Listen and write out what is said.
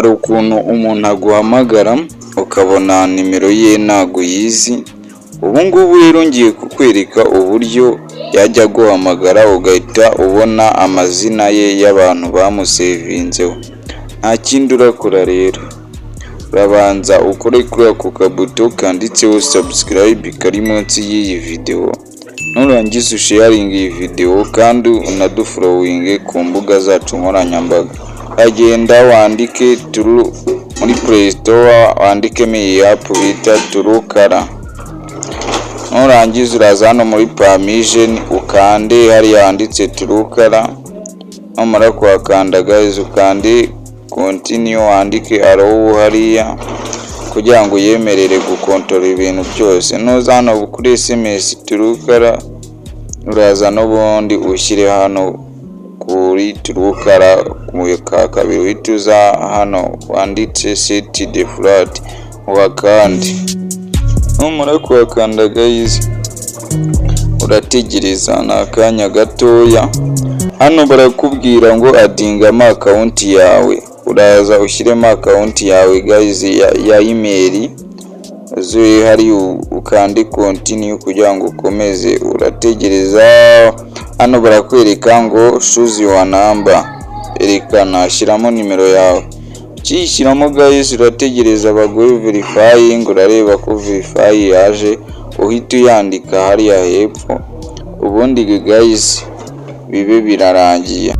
hari ukuntu umuntu aguhamagara ukabona nimero ye ntago yizi. Ubu ngubu rero ngiye kukwereka uburyo yajya guhamagara ugahita ubona amazina ye y'abantu bamusevinzeho. Nta kindi urakora rero, urabanza ukore kuri ako kabuto kanditseho subscribe kari munsi y'iyi video, nurangiza usharinge iyi video kandi unadufollowinge ku mbuga zacu nkoranyambaga. Agenda wandike muri Play Store wandikemo iyi app bita Turukara. Nurangiza uraza hano muri permission ukande hariya handitse Turukara. Numara kuhakanda guys ukande continue wandike allow hariya kugira ngo yemerere gukontorora ibintu byose. Nuza hano kuri SMS Turukara uraza n'ubundi ushyire hano kuri Turukara ka kabiri wituza hano wanditse set the flat wakandi. Numara kuhakanda guys urategereza n'akanya gatoya. Hano barakubwira ngo adingamo account yawe, uraza ushyiremo account yawe guys ya email zuri hari ukandi continue kugira ngo ukomeze. Urategereza hano barakwereka ngo choose your number, erekana shyiramo nimero yawe. Ukishyiramo guys urategereza baguhe verifying, urareba ko verify yaje uhita uyandika hariya hepfo, ubundi guys bibe birarangiye.